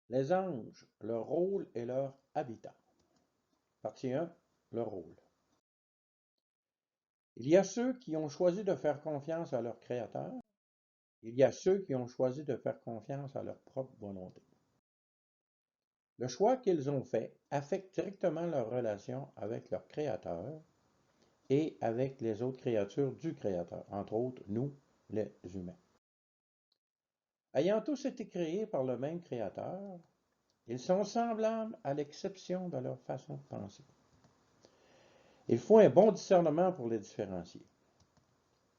Les anges, leur rôle et leur habitat. Partie 1, leur rôle. Il y a ceux qui ont choisi de faire confiance à leur Créateur. Il y a ceux qui ont choisi de faire confiance à leur propre volonté. Le choix qu'ils ont fait affecte directement leur relation avec leur Créateur et avec les autres créatures du Créateur, entre autres nous, les humains. Ayant tous été créés par le même Créateur, ils sont semblables à l'exception de leur façon de penser. Il faut un bon discernement pour les différencier.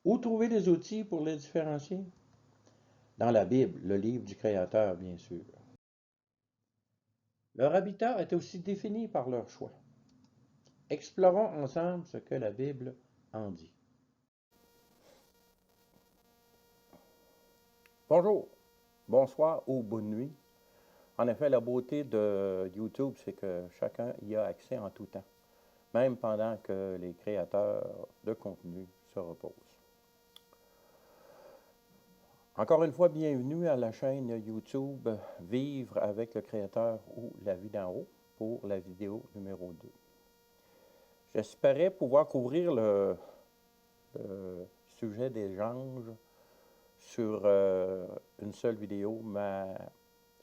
Où trouver les outils pour les différencier? Dans la Bible, le livre du Créateur, bien sûr. Leur habitat est aussi défini par leur choix. Explorons ensemble ce que la Bible en dit. Bonjour, bonsoir ou bonne nuit. En effet, la beauté de YouTube, c'est que chacun y a accès en tout temps, même pendant que les créateurs de contenu se reposent. Encore une fois, bienvenue à la chaîne YouTube Vivre avec le Créateur ou La vie d'en haut pour la vidéo numéro 2. J'espérais pouvoir couvrir le sujet des anges sur une seule vidéo, mais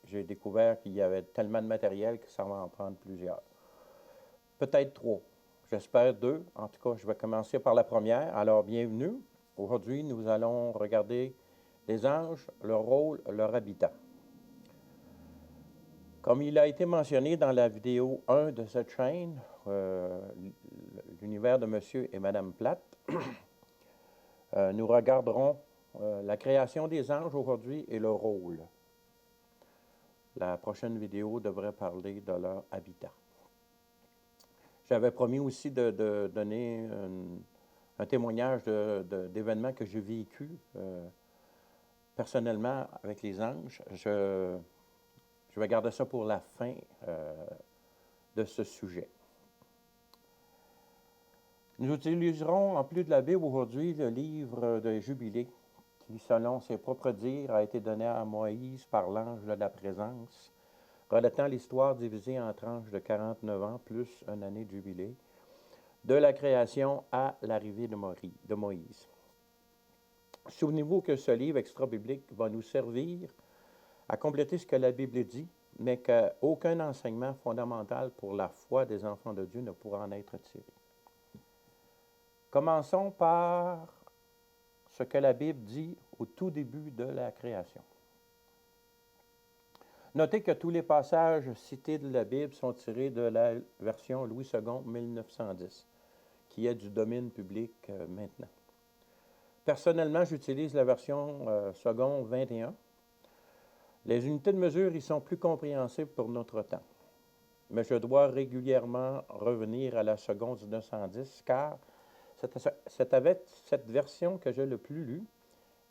j'ai découvert qu'il y avait tellement de matériel que ça va en prendre plusieurs. Peut-être 3. J'espère 2. En tout cas, je vais commencer par la première. Alors, bienvenue. Aujourd'hui, nous allons regarder les anges, leur rôle, leur habitat. Comme il a été mentionné dans la vidéo 1 de cette chaîne, l'univers de Monsieur et Madame Platt, nous regarderons la création des anges aujourd'hui et leur rôle. La prochaine vidéo devrait parler de leur habitat. J'avais promis aussi de donner un témoignage d'événements que j'ai vécu personnellement avec les anges. Je vais garder ça pour la fin de ce sujet. Nous utiliserons, en plus de la Bible aujourd'hui, le livre de Jubilé, qui, selon ses propres dires, a été donné à Moïse par l'ange de la présence, relatant l'histoire divisée en tranches de 49 ans plus une année de Jubilé, de la création à l'arrivée de Moïse. Souvenez-vous que ce livre extra-biblique va nous servir à compléter ce que la Bible dit, mais qu'aucun enseignement fondamental pour la foi des enfants de Dieu ne pourra en être tiré. Commençons par ce que la Bible dit au tout début de la création. Notez que tous les passages cités de la Bible sont tirés de la version Louis II 1910, qui est du domaine public maintenant. Personnellement, j'utilise la version second 21. Les unités de mesure y sont plus compréhensibles pour notre temps. Mais je dois régulièrement revenir à la seconde 1910 car c'est avec cette version que j'ai le plus lu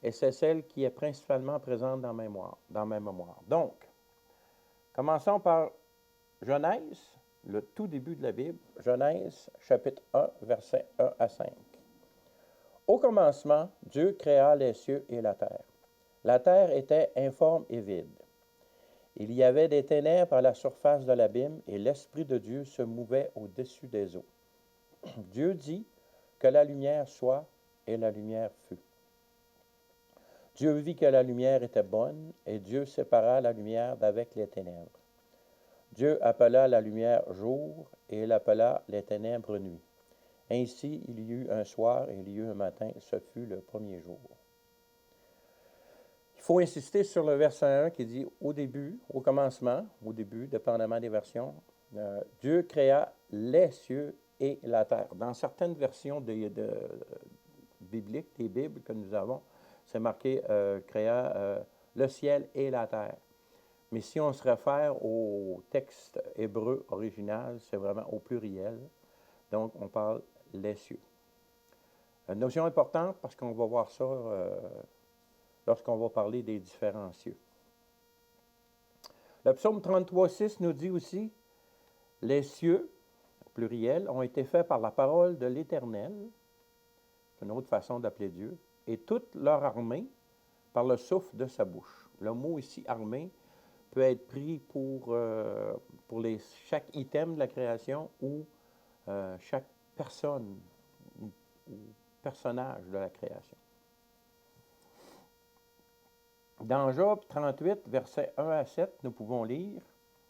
et c'est celle qui est principalement présente dans ma mémoire. Donc, commençons par Genèse, le tout début de la Bible, Genèse chapitre 1, versets 1 à 5. Au commencement, Dieu créa les cieux et la terre. La terre était informe et vide. Il y avait des ténèbres à la surface de l'abîme et l'Esprit de Dieu se mouvait au-dessus des eaux. Dieu dit que la lumière soit et la lumière fut. Dieu vit que la lumière était bonne et Dieu sépara la lumière d'avec les ténèbres. Dieu appela la lumière jour et il appela les ténèbres nuit. Ainsi il y eut un soir et il y eut un matin, ce fut le premier jour. Il faut insister sur le verset 1 qui dit au début, au commencement, au début, dépendamment des versions, Dieu créa les cieux et la terre. Dans certaines versions bibliques, des Bibles que nous avons, c'est marqué créa le ciel et la terre. Mais si on se réfère au texte hébreu original, c'est vraiment au pluriel. Donc, on parle les cieux. Une notion importante parce qu'on va voir ça lorsqu'on va parler des différents cieux. Le psaume 33,6 nous dit aussi « Les cieux, pluriel, ont été faits par la parole de l'Éternel », c'est une autre façon d'appeler Dieu, « et toute leur armée par le souffle de sa bouche ». Le mot ici « armée » peut être pris pour chaque item de la création ou chaque personne ou personnage de la création. Dans Job 38, versets 1 à 7, nous pouvons lire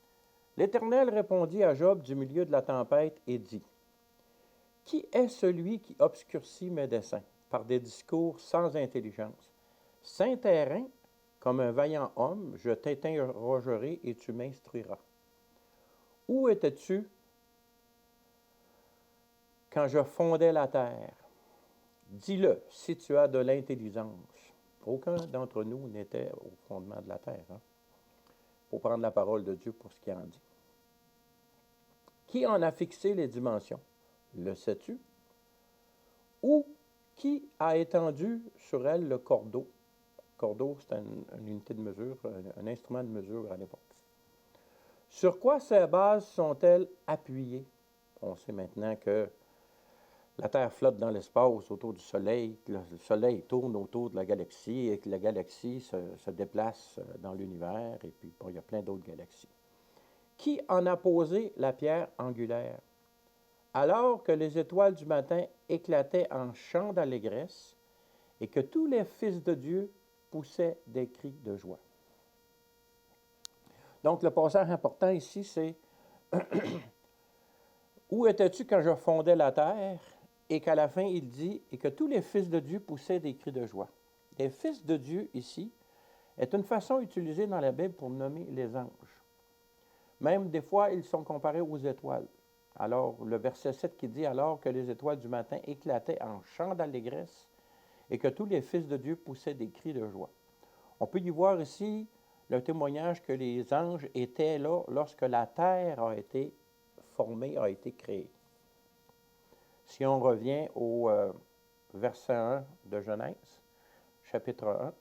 « L'Éternel répondit à Job du milieu de la tempête et dit, « Qui est celui qui obscurcit mes desseins par des discours sans intelligence? Saint terrain, comme un vaillant homme, je t'interrogerai et tu m'instruiras. Où étais-tu quand je fondais la terre? Dis-le si tu as de l'intelligence. » Aucun d'entre nous n'était au fondement de la terre. Pour prendre la parole de Dieu pour ce qu'il en dit. Qui en a fixé les dimensions? Le sais-tu? Ou qui a étendu sur elle le cordeau? Cordeau, c'est une unité de mesure, un instrument de mesure à l'époque. Sur quoi ces bases sont-elles appuyées? On sait maintenant que la Terre flotte dans l'espace autour du Soleil, que le Soleil tourne autour de la galaxie et que la galaxie se déplace dans l'univers, et puis bon, il y a plein d'autres galaxies. Qui en a posé la pierre angulaire? Alors que les étoiles du matin éclataient en chants d'allégresse et que tous les fils de Dieu poussaient des cris de joie. Donc, le passage important ici, c'est « Où étais-tu quand je fondais la terre? » Et qu'à la fin, il dit « Et que tous les fils de Dieu poussaient des cris de joie. » Les fils de Dieu, ici, est une façon utilisée dans la Bible pour nommer les anges. Même des fois, ils sont comparés aux étoiles. Alors, le verset 7 qui dit « Alors que les étoiles du matin éclataient en chants d'allégresse et que tous les fils de Dieu poussaient des cris de joie. » On peut y voir ici le témoignage que les anges étaient là lorsque la terre a été formée, a été créée. Si on revient au verset 1 de Genèse, chapitre 1,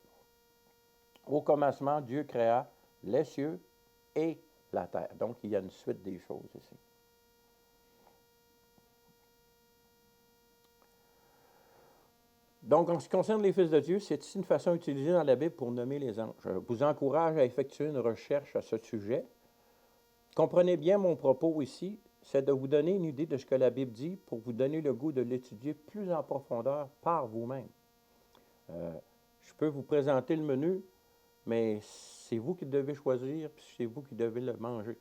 « Au commencement, Dieu créa les cieux et la terre. » Donc, il y a une suite des choses ici. Donc, en ce qui concerne les fils de Dieu, c'est ici une façon utilisée dans la Bible pour nommer les anges. Je vous encourage à effectuer une recherche à ce sujet. Comprenez bien mon propos ici, c'est de vous donner une idée de ce que la Bible dit pour vous donner le goût de l'étudier plus en profondeur par vous-même. Je peux vous présenter le menu, mais c'est vous qui devez choisir, puis c'est vous qui devez le manger.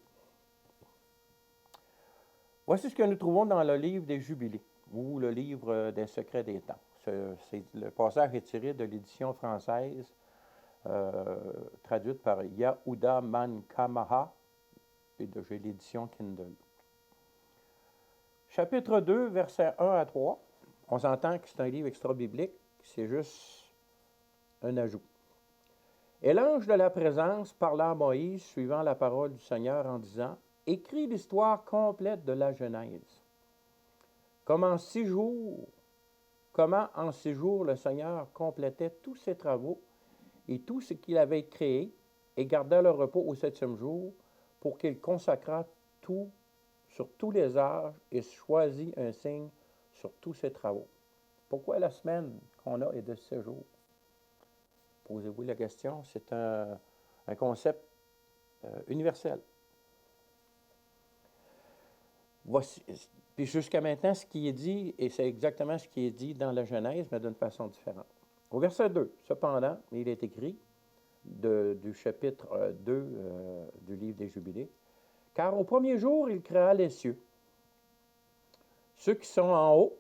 Voici ce que nous trouvons dans le livre des Jubilés, ou le livre des secrets des temps. Le passage est tiré de l'édition française, traduite par Yahuda Mankamaha, et j'ai l'édition Kindle. Chapitre 2, versets 1 à 3. On s'entend que c'est un livre extra-biblique, c'est juste un ajout. « Et l'ange de la présence parla à Moïse, suivant la parole du Seigneur, en disant, « Écris l'histoire complète de la Genèse. Comment en 6 jours le Seigneur complétait tous ses travaux et tout ce qu'il avait créé, et garda le repos au 7e jour, pour qu'il consacrât tout sur tous les âges et choisit un signe sur tous ses travaux. » Pourquoi la semaine qu'on a est de 6 jours? Posez-vous la question, c'est un concept universel. Voici, puis jusqu'à maintenant, ce qui est dit, et c'est exactement ce qui est dit dans la Genèse, mais d'une façon différente. Au verset 2, cependant, il est écrit, du chapitre 2 du livre des Jubilés, « Car au premier jour, il créa les cieux, ceux qui sont en haut,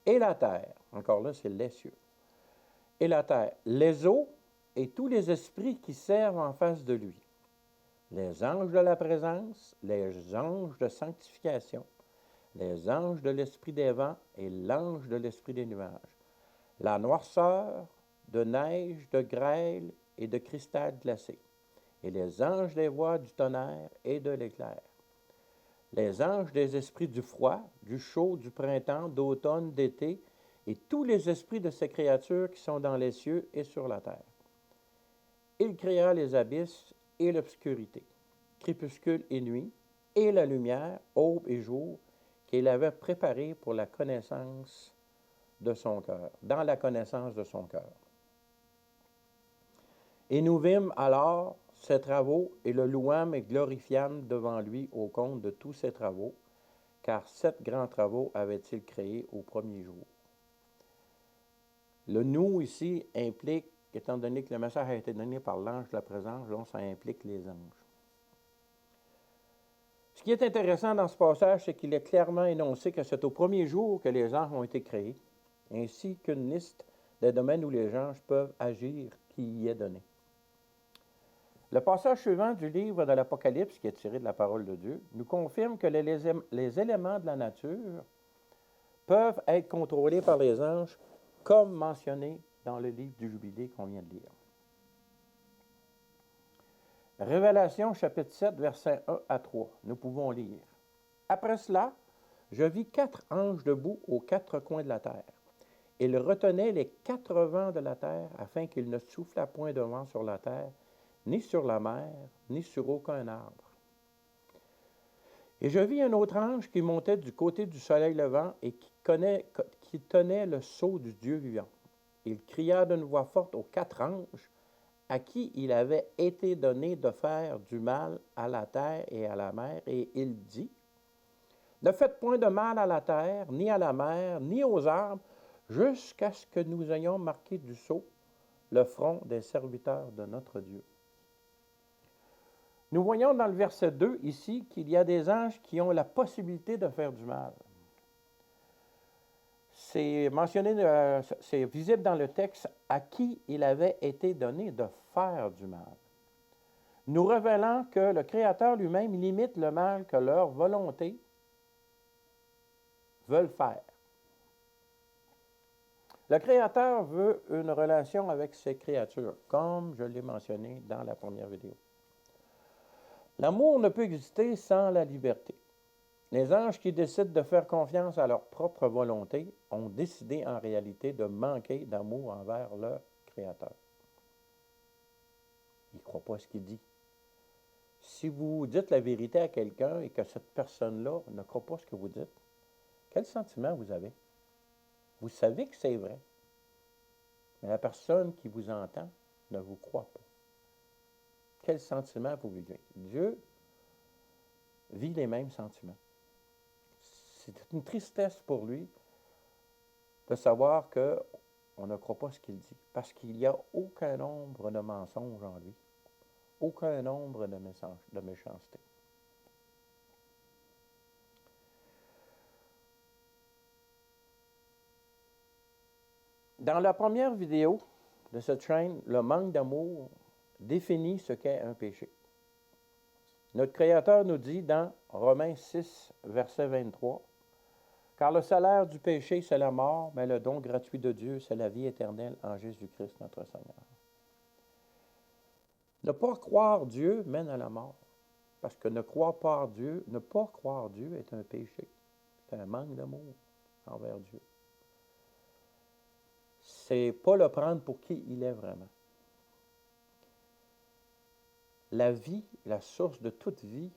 et la terre. » Encore là, c'est les cieux. « Et la terre, les eaux, et tous les esprits qui servent en face de lui. Les anges de la présence, les anges de sanctification, les anges de l'esprit des vents et l'ange de l'esprit des nuages. La noirceur de neige, de grêle et de cristal glacé. Et les anges des voix du tonnerre et de l'éclair. Les anges des esprits du froid, du chaud, du printemps, d'automne, d'été, et tous les esprits de ces créatures qui sont dans les cieux et sur la terre. Il créa les abysses et l'obscurité, crépuscule et nuit, et la lumière, aube et jour, qu'il avait préparé pour la connaissance de son cœur, dans la connaissance de son cœur. Et nous vîmes alors ses travaux et le louâmes et glorifiâmes devant lui au compte de tous ses travaux, car 7 grands travaux avait-il créés au premier jour. Le nous ici implique, étant donné que le message a été donné par l'ange de la présence, donc ça implique les anges. Ce qui est intéressant dans ce passage, c'est qu'il est clairement énoncé que c'est au premier jour que les anges ont été créés, ainsi qu'une liste des domaines où les anges peuvent agir qui y est donnée. Le passage suivant du livre de l'Apocalypse, qui est tiré de la parole de Dieu, nous confirme que les éléments de la nature peuvent être contrôlés par les anges, comme mentionné dans le livre du Jubilé qu'on vient de lire. Révélation chapitre 7, versets 1 à 3. Nous pouvons lire. Après cela, je vis 4 anges debout aux 4 coins de la terre. Ils retenaient les 4 vents de la terre afin qu'il ne soufflât point de vent sur la terre, ni sur la mer, ni sur aucun arbre. Et je vis un autre ange qui montait du côté du soleil levant et qui tenait le sceau du Dieu vivant. Il cria d'une voix forte aux 4 anges à qui il avait été donné de faire du mal à la terre et à la mer, et il dit, « Ne faites point de mal à la terre, ni à la mer, ni aux arbres, jusqu'à ce que nous ayons marqué du sceau le front des serviteurs de notre Dieu. » Nous voyons dans le verset 2 ici qu'il y a des anges qui ont la possibilité de faire du mal. C'est mentionné, c'est visible dans le texte à qui il avait été donné de faire du mal, nous révélant que le Créateur lui-même limite le mal que leur volonté veulent faire. Le Créateur veut une relation avec ses créatures, comme je l'ai mentionné dans la première vidéo. L'amour ne peut exister sans la liberté. Les anges qui décident de faire confiance à leur propre volonté ont décidé en réalité de manquer d'amour envers leur Créateur. Ils ne croient pas ce qu'il dit. Si vous dites la vérité à quelqu'un et que cette personne-là ne croit pas ce que vous dites, quel sentiment vous avez? Vous savez que c'est vrai, mais la personne qui vous entend ne vous croit pas. Quel sentiment vous vivez? Dieu vit les mêmes sentiments. C'est une tristesse pour lui de savoir qu'on ne croit pas ce qu'il dit, parce qu'il n'y a aucun nombre de mensonges en lui, aucun nombre de méchanceté. Dans la première vidéo de cette chaîne, le manque d'amour définit ce qu'est un péché. Notre Créateur nous dit dans Romains 6, verset 23, « Car le salaire du péché, c'est la mort, mais le don gratuit de Dieu, c'est la vie éternelle en Jésus-Christ notre Seigneur. » Ne pas croire Dieu mène à la mort, parce que ne pas croire Dieu est un péché. C'est un manque d'amour envers Dieu. C'est pas le prendre pour qui il est vraiment. La vie, la source de toute vie,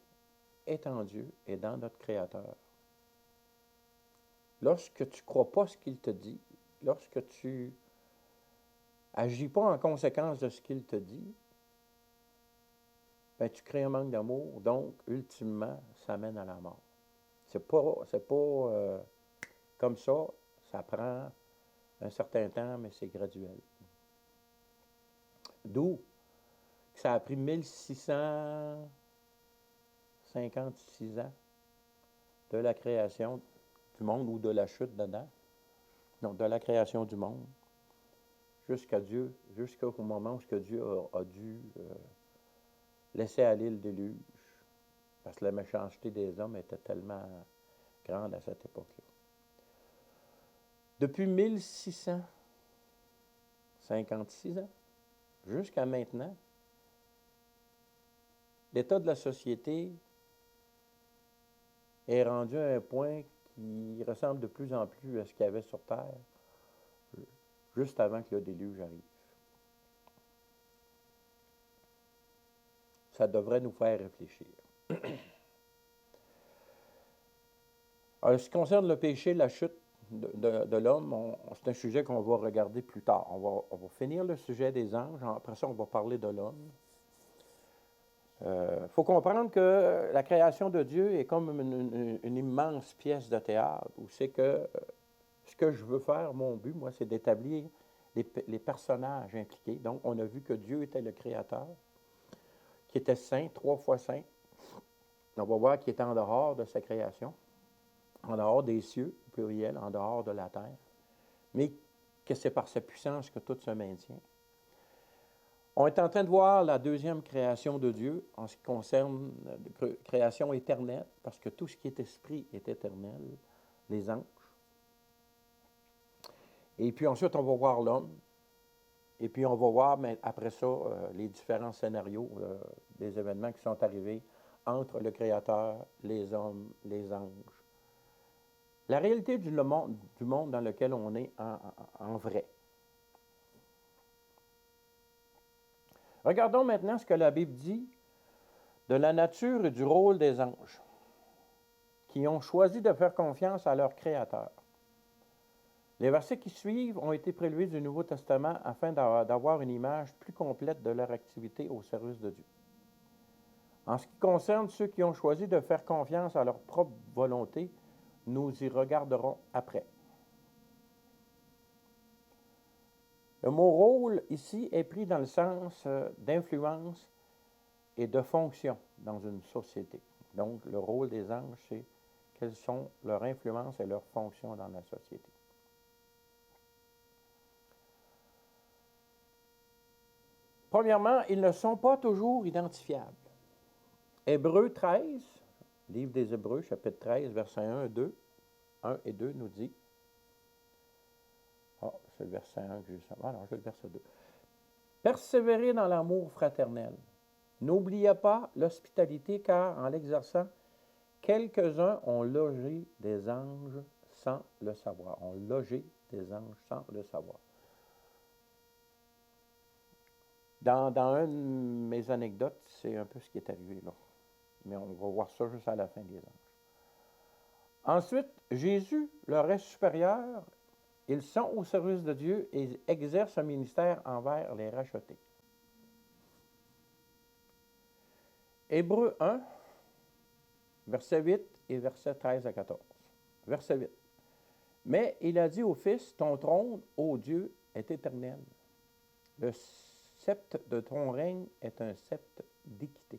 est en Dieu et dans notre Créateur. Lorsque tu ne crois pas ce qu'il te dit, lorsque tu n'agis pas en conséquence de ce qu'il te dit, ben, tu crées un manque d'amour, donc, ultimement, ça mène à la mort. C'est pas comme ça prend un certain temps, mais c'est graduel. D'où ça a pris 1656 ans de la création du monde ou de la chute dedans, donc de la création du monde, jusqu'au moment où Dieu a dû laisser aller le déluge, parce que la méchanceté des hommes était tellement grande à cette époque-là. Depuis 1656 ans jusqu'à maintenant, l'état de la société est rendu à un point qui ressemble de plus en plus à ce qu'il y avait sur Terre, juste avant que le déluge arrive. Ça devrait nous faire réfléchir. Alors, ce qui concerne le péché, la chute de l'homme, c'est un sujet qu'on va regarder plus tard. On va finir le sujet des anges, après ça, on va parler de l'homme. faut comprendre que la création de Dieu est comme une immense pièce de théâtre où c'est que ce que je veux faire, mon but, moi, c'est d'établir les personnages impliqués. Donc, on a vu que Dieu était le Créateur, qui était saint, 3 fois saint. On va voir qu'il était en dehors de sa création, en dehors des cieux, au pluriel, en dehors de la terre, mais que c'est par sa puissance que tout se maintient. On est en train de voir la deuxième création de Dieu en ce qui concerne la création éternelle, parce que tout ce qui est esprit est éternel, les anges. Et puis ensuite, on va voir l'homme. Et puis on va voir après ça les différents scénarios des événements qui sont arrivés entre le Créateur, les hommes, les anges. La réalité du monde dans lequel on est en vrai. Regardons maintenant ce que la Bible dit de la nature et du rôle des anges, qui ont choisi de faire confiance à leur Créateur. Les versets qui suivent ont été prélevés du Nouveau Testament afin d'avoir une image plus complète de leur activité au service de Dieu. En ce qui concerne ceux qui ont choisi de faire confiance à leur propre volonté, nous y regarderons après. Le mot rôle ici est pris dans le sens d'influence et de fonction dans une société. Donc, le rôle des anges, c'est quelles sont leurs influences et leurs fonctions dans la société. Premièrement, ils ne sont pas toujours identifiables. Hébreux 13, livre des Hébreux, chapitre 13, versets 1 et 2 nous dit, c'est le verset 1 que j'ai ça. Alors, j'ai le verset 2. Persévérez dans l'amour fraternel. N'oubliez pas l'hospitalité, car en l'exerçant, quelques-uns ont logé des anges sans le savoir. Ont logé des anges sans le savoir. Dans une de mes anecdotes, c'est un peu ce qui est arrivé là. Mais on va voir ça juste à la fin des anges. Ensuite, Jésus leur est supérieur. Ils sont au service de Dieu et exercent un ministère envers les rachetés. Hébreux 1, verset 8 et verset 13 à 14. Verset 8. Mais il a dit au Fils, ton trône, ô Dieu, est éternel. Le sceptre de ton règne est un sceptre d'équité.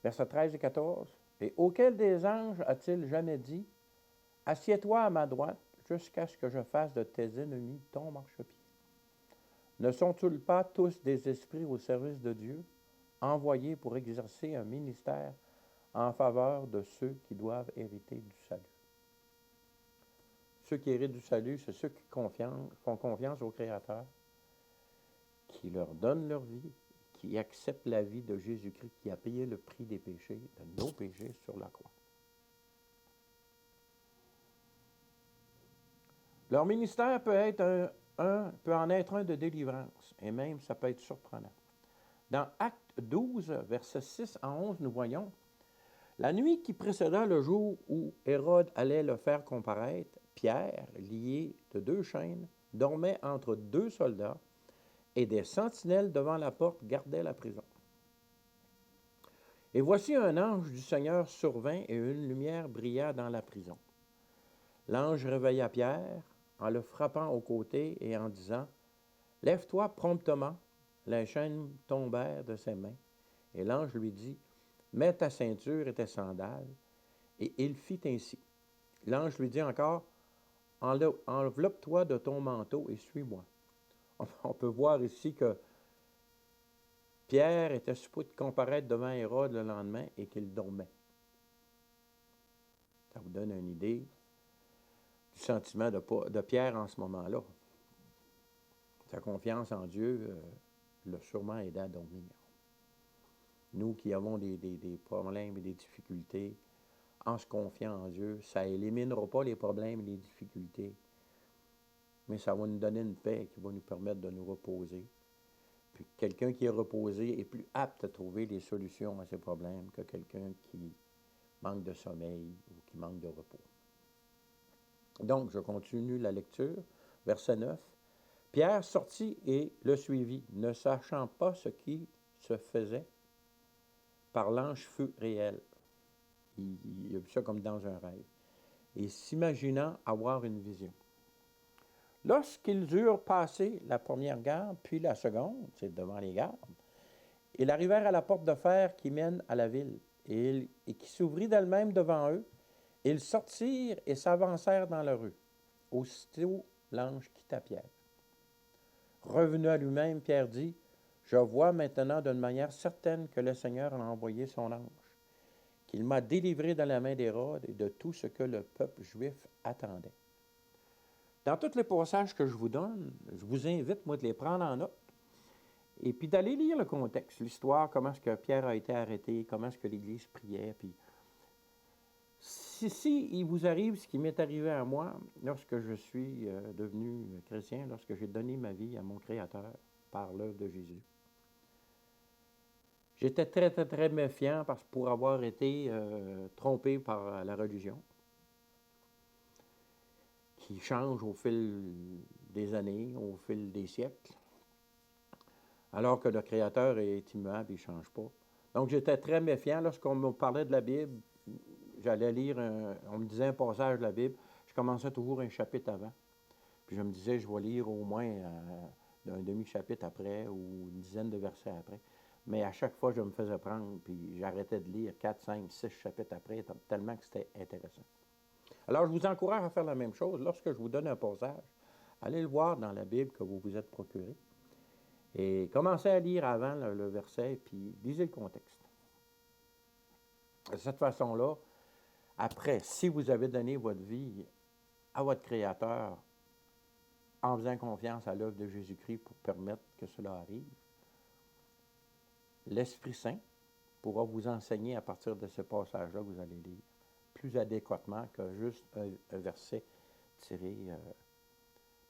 Versets 13 et 14. Et auquel des anges a-t-il jamais dit, assieds-toi à ma droite jusqu'à ce que je fasse de tes ennemis ton marchepied? Ne sont-ils pas tous des esprits au service de Dieu, envoyés pour exercer un ministère en faveur de ceux qui doivent hériter du salut? Ceux qui héritent du salut, c'est ceux qui font confiance au Créateur, qui leur donne leur vie, qui acceptent la vie de Jésus-Christ, qui a payé le prix des péchés, de nos péchés sur la croix. Leur ministère peut en être un de délivrance, et même ça peut être surprenant. Dans Actes 12, versets 6 à 11, nous voyons, la nuit qui précéda le jour où Hérode allait le faire comparaître, Pierre, lié de 2 chaînes, dormait entre 2 soldats, et des sentinelles devant la porte gardaient la prison. Et voici un ange du Seigneur survint, et une lumière brilla dans la prison. L'ange réveilla Pierre, en le frappant au côté et en disant, « Lève-toi promptement. » Les chaînes tombèrent de ses mains. Et l'ange lui dit, « Mets ta ceinture et tes sandales. » Et il fit ainsi. L'ange lui dit encore, « Enveloppe-toi de ton manteau et suis-moi. » On peut voir ici que Pierre était supposé comparaître devant Hérode le lendemain et qu'il dormait. Ça vous donne une idée du sentiment de Pierre en ce moment-là. Sa confiance en Dieu l'a sûrement aidé à dormir. Nous qui avons des problèmes et des difficultés, en se confiant en Dieu, ça n'éliminera pas les problèmes et les difficultés, mais ça va nous donner une paix qui va nous permettre de nous reposer. Puis quelqu'un qui est reposé est plus apte à trouver les solutions à ses problèmes que quelqu'un qui manque de sommeil ou qui manque de repos. Donc, je continue la lecture. Verset 9. Pierre sortit et le suivit, ne sachant pas ce qui se faisait par l'ange fut réel. Il a vu ça comme dans un rêve. Et s'imaginant avoir une vision. Lorsqu'ils eurent passé la première garde, puis la seconde, c'est devant les gardes, ils arrivèrent à la porte de fer qui mène à la ville, et qui s'ouvrit d'elle-même devant eux. Ils sortirent et s'avancèrent dans la rue. Aussitôt, l'ange quitta Pierre. Revenu à lui-même, Pierre dit, « Je vois maintenant d'une manière certaine que le Seigneur a envoyé son ange, qu'il m'a délivré de la main d'Hérode et de tout ce que le peuple juif attendait. » Dans tous les passages que je vous donne, je vous invite, moi, de les prendre en note et puis d'aller lire le contexte, l'histoire, comment est-ce que Pierre a été arrêté, comment est-ce que l'Église priait. Puis si il vous arrive ce qui m'est arrivé à moi lorsque je suis devenu chrétien, lorsque j'ai donné ma vie à mon Créateur par l'œuvre de Jésus. J'étais très, très, très méfiant pour avoir été trompé par la religion, qui change au fil des années, au fil des siècles, alors que le Créateur est immuable, il ne change pas. Donc, j'étais très méfiant. Lorsqu'on me parlait de la Bible, j'allais lire, on me disait un passage de la Bible, je commençais toujours un chapitre avant. Puis je me disais, je vais lire au moins un demi-chapitre après ou une dizaine de versets après. Mais à chaque fois, je me faisais prendre, puis j'arrêtais de lire 4, 5, 6 chapitres après, tellement que c'était intéressant. Alors, je vous encourage à faire la même chose. Lorsque je vous donne un passage, allez le voir dans la Bible que vous vous êtes procuré. Et commencez à lire avant le verset, puis lisez le contexte. De cette façon-là, après, si vous avez donné votre vie à votre Créateur en faisant confiance à l'œuvre de Jésus-Christ pour permettre que cela arrive, l'Esprit Saint pourra vous enseigner à partir de ce passage-là que vous allez lire, plus adéquatement que juste un verset tiré,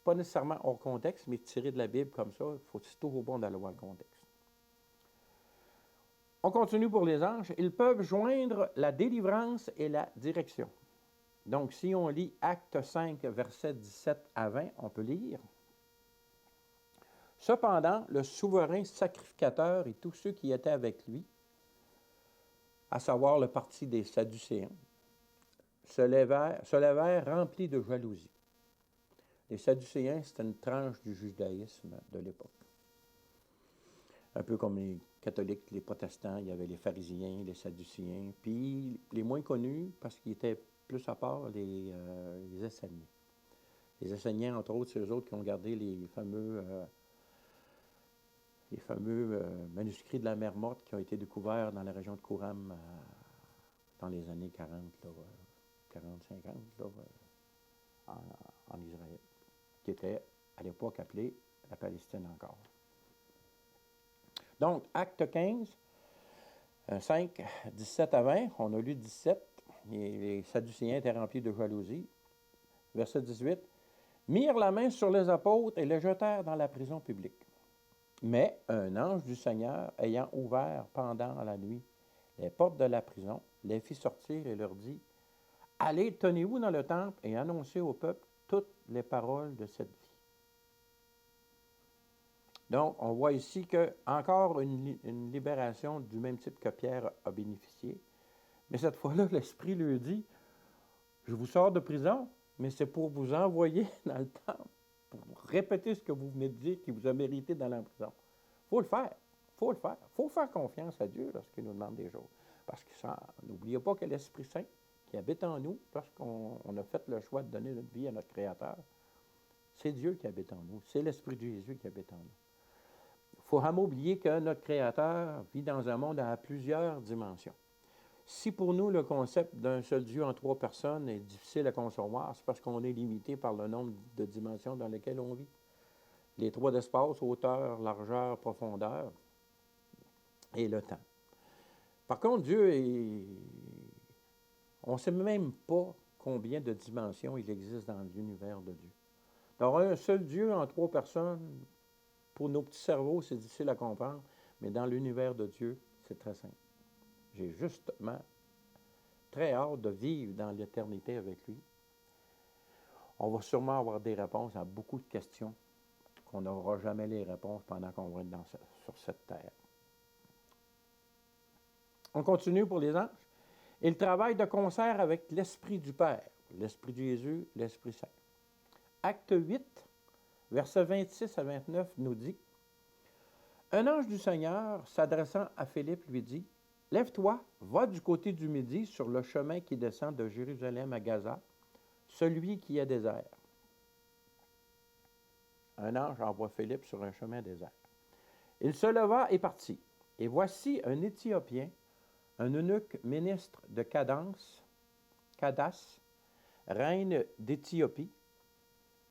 pas nécessairement hors contexte, mais tiré de la Bible comme ça. C'est toujours bon d'aller voir le contexte. On continue pour les anges. Ils peuvent joindre la délivrance et la direction. Donc, si on lit Acte 5, versets 17 à 20, on peut lire. Cependant, le souverain sacrificateur et tous ceux qui étaient avec lui, à savoir le parti des Sadducéens, se levèrent remplis de jalousie. Les Sadducéens, c'était une tranche du judaïsme de l'époque. Un peu comme les catholiques, les protestants, il y avait les pharisiens, les Sadducéens, puis les moins connus, parce qu'ils étaient plus à part, les Esséniens. Les Esséniens, entre autres, c'est eux autres qui ont gardé les fameux manuscrits de la mer Morte qui ont été découverts dans la région de Qumran dans les années 40, 40-50, en Israël, qui était à l'époque appelée la Palestine encore. Donc, Acte 15, 5, 17 à 20, on a lu 17, les Sadducéens étaient remplis de jalousie. Verset 18, mirent la main sur les apôtres et les jetèrent dans la prison publique. Mais un ange du Seigneur, ayant ouvert pendant la nuit les portes de la prison, les fit sortir et leur dit, « Allez, tenez-vous dans le temple et annoncez au peuple toutes les paroles de cette vie. » Donc, on voit ici que encore une libération du même type que Pierre a bénéficié. Mais cette fois-là, l'Esprit lui dit, « Je vous sors de prison, mais c'est pour vous envoyer dans le temple, pour répéter ce que vous venez de dire qui vous a mérité dans la prison. » Il faut le faire. Il faut le faire. Il faut faire confiance à Dieu lorsqu'il nous demande des choses. Parce que n'oubliez pas que l'Esprit Saint qui habite en nous, lorsqu'on a fait le choix de donner notre vie à notre Créateur, c'est Dieu qui habite en nous. C'est l'Esprit de Jésus qui habite en nous. Il ne faut jamais oublier que notre Créateur vit dans un monde à plusieurs dimensions. Si pour nous, le concept d'un seul Dieu en 3 personnes est difficile à concevoir, c'est parce qu'on est limité par le nombre de dimensions dans lesquelles on vit. Les 3 d'espace, hauteur, largeur, profondeur et le temps. Par contre, Dieu, on ne sait même pas combien de dimensions il existe dans l'univers de Dieu. Donc, un seul Dieu en 3 personnes, pour nos petits cerveaux, c'est difficile à comprendre, mais dans l'univers de Dieu, c'est très simple. J'ai justement très hâte de vivre dans l'éternité avec lui. On va sûrement avoir des réponses à beaucoup de questions qu'on n'aura jamais les réponses pendant qu'on va être sur cette terre. On continue pour les anges. Ils travaillent de concert avec l'Esprit du Père, l'Esprit de Jésus, l'Esprit Saint. Acte 8, versets 26 à 29 nous dit, « Un ange du Seigneur, s'adressant à Philippe, lui dit, « Lève-toi, va du côté du midi sur le chemin qui descend de Jérusalem à Gaza, celui qui est désert. » Un ange envoie Philippe sur un chemin désert. Il se leva et partit. Et voici un Éthiopien, un eunuque ministre de Cadace, reine d'Éthiopie,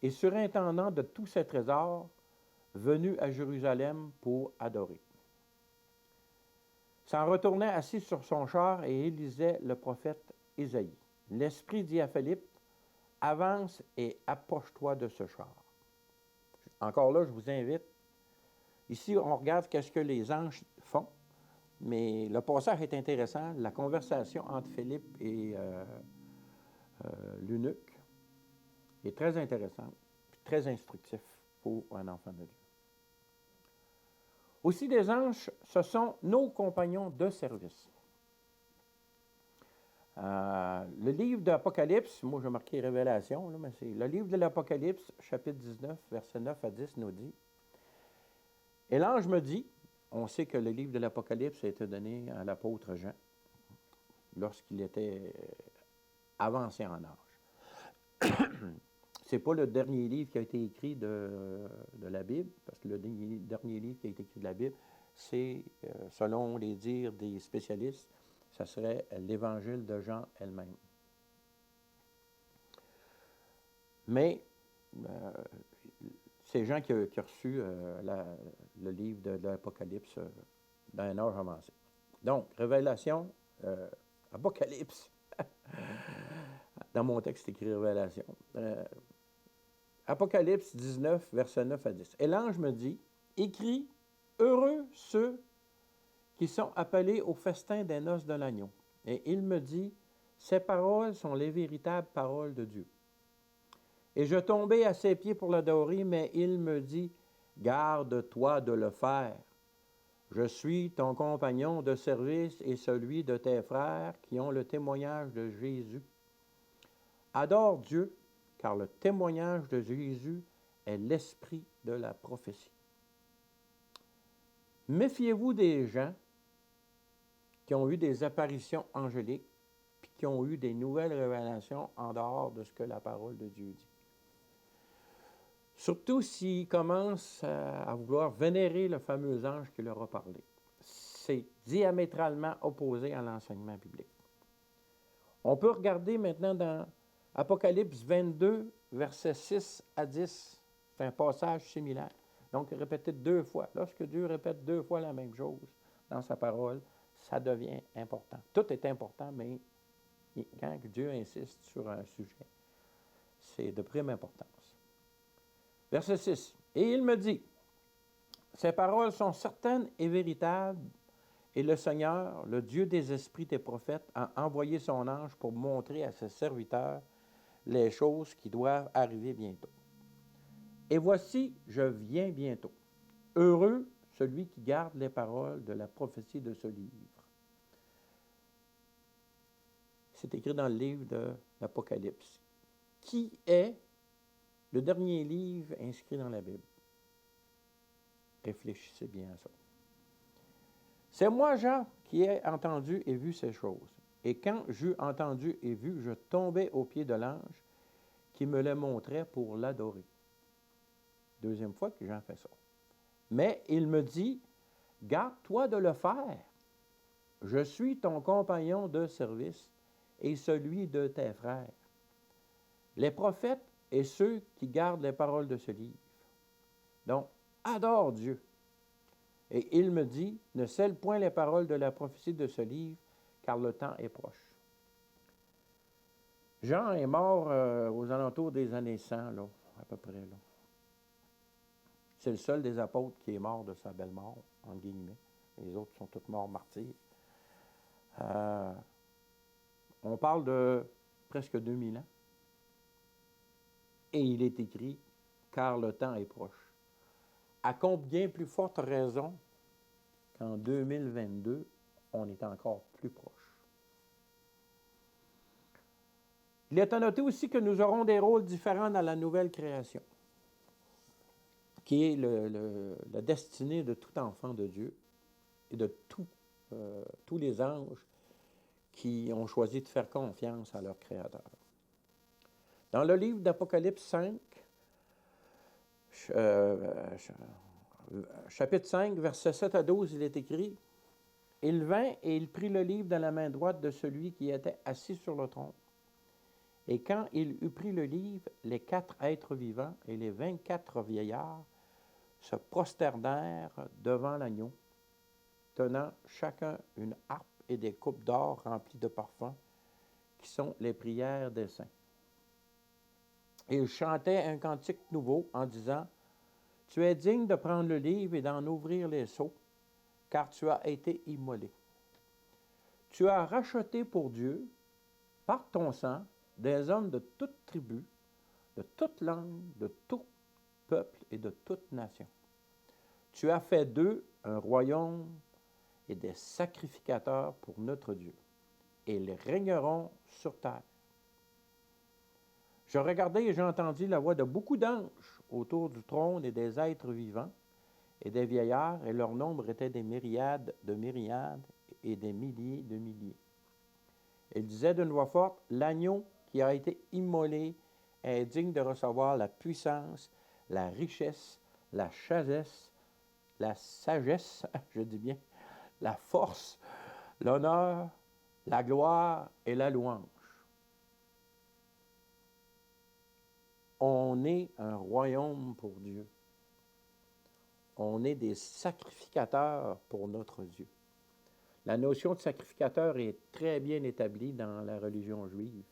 et surintendant de tous ses trésors, venu à Jérusalem pour adorer. S'en retournait assis sur son char et il lisait le prophète Isaïe. L'Esprit dit à Philippe, « Avance et approche-toi de ce char. » Encore là, je vous invite. Ici, on regarde qu'est-ce que les anges font, mais le passage est intéressant. La conversation entre Philippe et l'eunuque est très intéressante, très instructif pour un enfant de Dieu. Aussi, les anges, ce sont nos compagnons de service. Le livre de l'Apocalypse, moi j'ai marqué Révélation, là, mais c'est le livre de l'Apocalypse, chapitre 19, versets 9 à 10, nous dit, « Et l'ange me dit, » on sait que le livre de l'Apocalypse a été donné à l'apôtre Jean lorsqu'il était avancé en âge. Ce n'est pas le dernier livre qui a été écrit de la Bible, parce que le dernier livre qui a été écrit de la Bible, c'est, selon les dires des spécialistes, ça serait l'Évangile de Jean elle-même. Mais c'est Jean qui a reçu le livre de l'Apocalypse d'un âge avancé. Donc, Révélation, Apocalypse. Dans mon texte, c'est écrit Révélation. Apocalypse 19, versets 9 à 10. Et l'ange me dit, « Écris, heureux ceux qui sont appelés au festin des noces de l'agneau. » Et il me dit, « Ces paroles sont les véritables paroles de Dieu. » Et je tombai à ses pieds pour l'adorer, mais il me dit, « Garde-toi de le faire. Je suis ton compagnon de service et celui de tes frères qui ont le témoignage de Jésus. Adore Dieu, car le témoignage de Jésus est l'esprit de la prophétie. Méfiez-vous des gens qui ont eu des apparitions angéliques, puis qui ont eu des nouvelles révélations en dehors de ce que la parole de Dieu dit. Surtout s'ils commencent à vouloir vénérer le fameux ange qui leur a parlé. C'est diamétralement opposé à l'enseignement biblique. On peut regarder maintenant dans Apocalypse 22, versets 6 à 10. C'est un passage similaire. Donc, répété 2 fois. Lorsque Dieu répète 2 fois la même chose dans sa parole, ça devient important. Tout est important, mais quand Dieu insiste sur un sujet, c'est de prime importance. Verset 6. « Et il me dit, ces paroles sont certaines et véritables, et le Seigneur, le Dieu des esprits des prophètes, a envoyé son ange pour montrer à ses serviteurs les choses qui doivent arriver bientôt. Et voici, je viens bientôt. Heureux celui qui garde les paroles de la prophétie de ce livre. » C'est écrit dans le livre de l'Apocalypse. Qui est le dernier livre inscrit dans la Bible? Réfléchissez bien à ça. C'est moi, Jean, qui ai entendu et vu ces choses. Et quand j'eus entendu et vu, je tombais aux pieds de l'ange qui me les montrait pour l'adorer. Deuxième fois que Jean fait ça. Mais il me dit, garde-toi de le faire. Je suis ton compagnon de service et celui de tes frères, les prophètes et ceux qui gardent les paroles de ce livre. Donc, adore Dieu. Et il me dit, ne scelle point les paroles de la prophétie de ce livre, car le temps est proche. Jean est mort aux alentours des années 100, là, à peu près. Là. C'est le seul des apôtres qui est mort de sa belle mort, entre guillemets. Les autres sont tous morts martyrs. On parle de presque 2000 ans. Et il est écrit, car le temps est proche. À combien plus forte raison qu'en 2022, on est encore plus proche. Il est à noter aussi que nous aurons des rôles différents dans la nouvelle création, qui est la destinée de tout enfant de Dieu et de tous les anges qui ont choisi de faire confiance à leur Créateur. Dans le livre d'Apocalypse 5, chapitre 5, versets 7 à 12, il est écrit « Il vint et il prit le livre dans la main droite de celui qui était assis sur le trône. Et quand il eut pris le livre, les 4 êtres vivants et les 24 vieillards se prosternèrent devant l'agneau, tenant chacun une harpe et des coupes d'or remplies de parfums, qui sont les prières des saints. Et ils chantaient un cantique nouveau en disant « Tu es digne de prendre le livre et d'en ouvrir les sceaux, car tu as été immolé. Tu as racheté pour Dieu, par ton sang, des hommes de toute tribu, de toute langue, de tout peuple et de toute nation. Tu as fait d'eux un royaume et des sacrificateurs pour notre Dieu, et ils régneront sur terre. Je regardai et j'entendis la voix de beaucoup d'anges autour du trône et des êtres vivants et des vieillards, et leur nombre était des myriades de myriades et des milliers de milliers. Ils disaient d'une voix forte, « L'agneau qui a été immolé est digne de recevoir la puissance, la richesse, la sagesse, je dis bien, la force, l'honneur, la gloire et la louange. » On est un royaume pour Dieu. On est des sacrificateurs pour notre Dieu. La notion de sacrificateur est très bien établie dans la religion juive,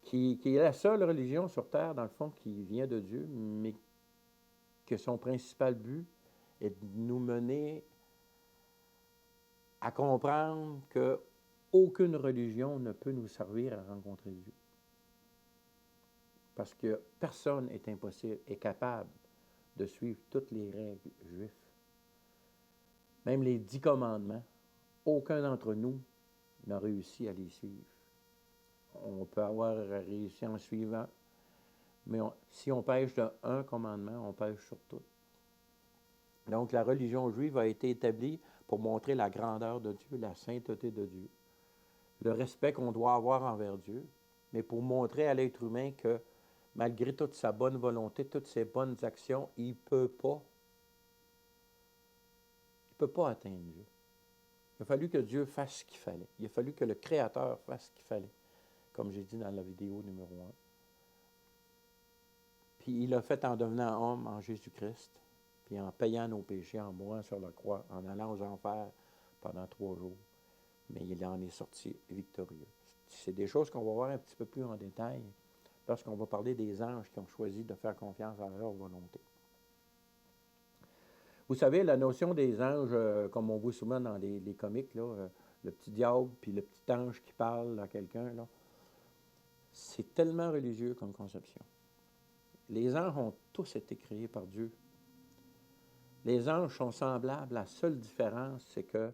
qui est la seule religion sur terre, dans le fond, qui vient de Dieu, mais que son principal but est de nous mener à comprendre qu'aucune religion ne peut nous servir à rencontrer Dieu. Parce que personne est capable de suivre toutes les règles juives. Même les 10 commandements, aucun d'entre nous n'a réussi à les suivre. On peut avoir réussi en suivant, mais si on pêche de un commandement, on pêche sur tout. Donc, la religion juive a été établie pour montrer la grandeur de Dieu, la sainteté de Dieu, le respect qu'on doit avoir envers Dieu, mais pour montrer à l'être humain que malgré toute sa bonne volonté, toutes ses bonnes actions, il ne peut pas atteindre Dieu. Il a fallu que Dieu fasse ce qu'il fallait. Il a fallu que le Créateur fasse ce qu'il fallait, comme j'ai dit dans la vidéo numéro 1. Puis il l'a fait en devenant homme en Jésus-Christ, puis en payant nos péchés, en mourant sur la croix, en allant aux enfers pendant 3 jours. Mais il en est sorti victorieux. C'est des choses qu'on va voir un petit peu plus en détail lorsqu'on va parler des anges qui ont choisi de faire confiance à leur volonté. Vous savez, la notion des anges, comme on voit souvent dans les comics, là, le petit diable puis le petit ange qui parle à quelqu'un, là, c'est tellement religieux comme conception. Les anges ont tous été créés par Dieu. Les anges sont semblables. La seule différence, c'est que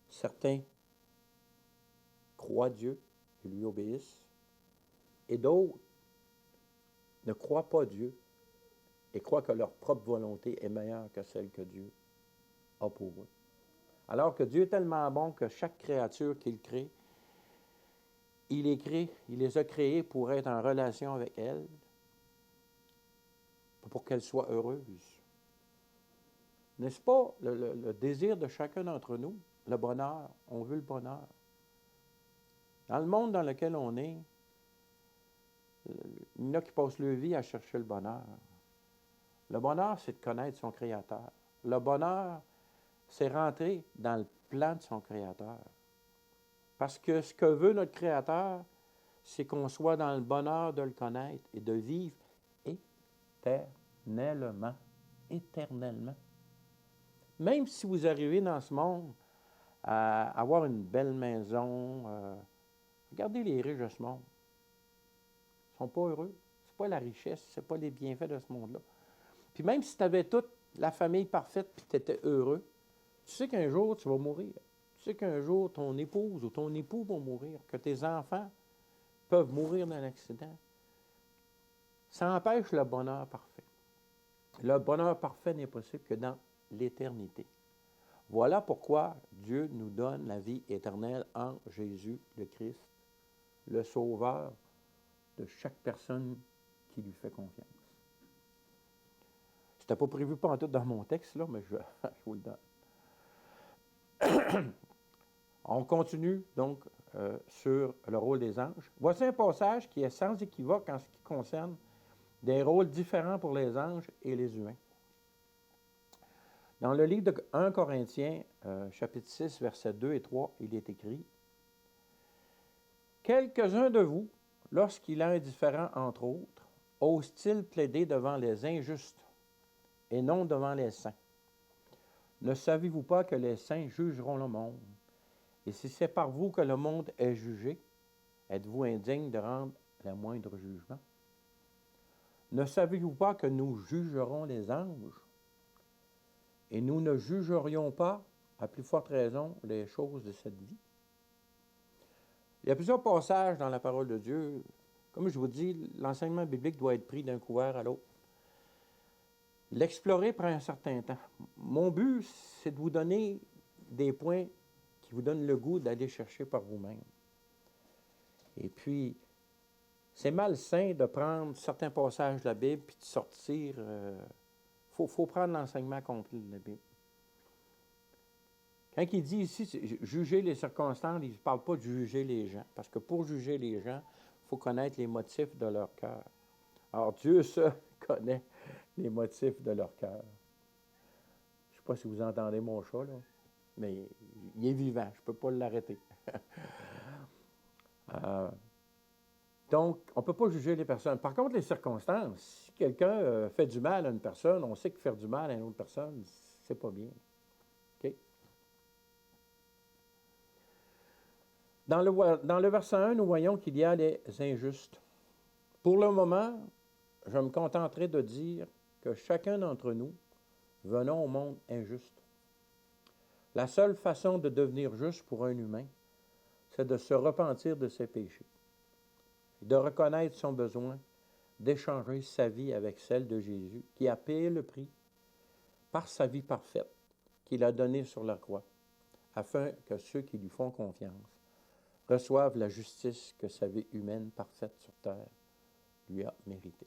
certains croient Dieu et lui obéissent, et d'autres ne croient pas Dieu et croient que leur propre volonté est meilleure que celle que Dieu a pour eux. Alors que Dieu est tellement bon que chaque créature qu'il crée, il les a créées pour être en relation avec elle, pour qu'elle soit heureuse. N'est-ce pas le désir de chacun d'entre nous, le bonheur? On veut le bonheur. Dans le monde dans lequel on est, il y en a qui passent leur vie à chercher le bonheur. Le bonheur, c'est de connaître son Créateur. Le bonheur, c'est rentrer dans le plan de son Créateur. Parce que ce que veut notre Créateur, c'est qu'on soit dans le bonheur de le connaître et de vivre éternellement. Éternellement. Même si vous arrivez dans ce monde à avoir une belle maison, regardez les riches de ce monde. Ils ne sont pas heureux. Ce n'est pas la richesse, ce n'est pas les bienfaits de ce monde-là. Puis même si tu avais toute la famille parfaite et tu étais heureux, tu sais qu'un jour, tu vas mourir. Tu sais qu'un jour, ton épouse ou ton époux vont mourir, que tes enfants peuvent mourir dans un accident. Ça empêche le bonheur parfait. Le bonheur parfait n'est possible que dans l'éternité. Voilà pourquoi Dieu nous donne la vie éternelle en Jésus le Christ, le Sauveur de chaque personne qui lui fait confiance. C'était pas prévu pantoute dans mon texte, là, mais je vous le donne. On continue donc sur le rôle des anges. Voici un passage qui est sans équivoque en ce qui concerne des rôles différents pour les anges et les humains. Dans le livre de 1 Corinthiens, chapitre 6, versets 2 et 3, il est écrit « Quelques-uns de vous, lorsqu'il est indifférent entre autres, osent-ils plaider devant les injustes et non devant les saints? Ne savez-vous pas que les saints jugeront le monde? Et si c'est par vous que le monde est jugé, êtes-vous indigne de rendre le moindre jugement? Ne savez-vous pas que nous jugerons les anges? Et nous ne jugerions pas, à plus forte raison, les choses de cette vie? » Il y a plusieurs passages dans la parole de Dieu. Comme je vous dis, l'enseignement biblique doit être pris d'un couvert à l'autre. L'explorer prend un certain temps. Mon but, c'est de vous donner des points qui vous donnent le goût d'aller chercher par vous-même. Et puis, c'est malsain de prendre certains passages de la Bible puis de sortir. Faut prendre l'enseignement complet de la Bible. Quand il dit ici, juger les circonstances, il ne parle pas de juger les gens. Parce que pour juger les gens, il faut connaître les motifs de leur cœur. Alors, Dieu seul connaît les motifs de leur cœur. Je ne sais pas si vous entendez mon chat, là, mais il est vivant, je ne peux pas l'arrêter. Donc, on ne peut pas juger les personnes. Par contre, les circonstances, si quelqu'un fait du mal à une personne, on sait que faire du mal à une autre personne, c'est pas bien. OK? Dans le verset 1, nous voyons qu'il y a les injustes. Pour le moment, je me contenterai de dire que chacun d'entre nous venons au monde injuste. La seule façon de devenir juste pour un humain, c'est de se repentir de ses péchés, de reconnaître son besoin d'échanger sa vie avec celle de Jésus, qui a payé le prix par sa vie parfaite qu'il a donnée sur la croix, afin que ceux qui lui font confiance reçoivent la justice que sa vie humaine parfaite sur terre lui a méritée.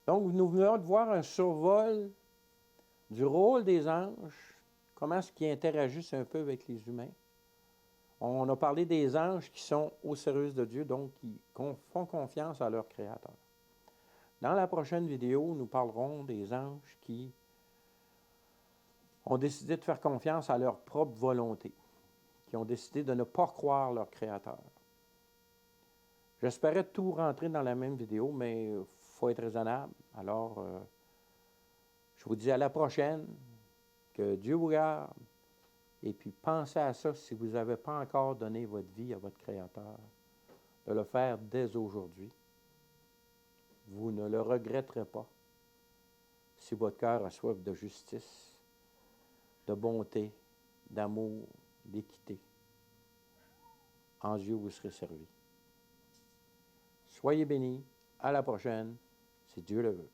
Donc, nous venons de voir un survol du rôle des anges, comment est-ce qu'ils interagissent un peu avec les humains. On a parlé des anges qui sont au service de Dieu, donc qui font confiance à leur Créateur. Dans la prochaine vidéo, nous parlerons des anges qui ont décidé de faire confiance à leur propre volonté, qui ont décidé de ne pas croire leur Créateur. J'espérais tout rentrer dans la même vidéo, mais il faut être raisonnable. Alors, je vous dis à la prochaine, que Dieu vous garde, et puis pensez à ça si vous n'avez pas encore donné votre vie à votre Créateur, de le faire dès aujourd'hui. Vous ne le regretterez pas si votre cœur a soif de justice, de bonté, d'amour, d'équité. En Dieu, vous serez servis. Soyez bénis. À la prochaine, si Dieu le veut.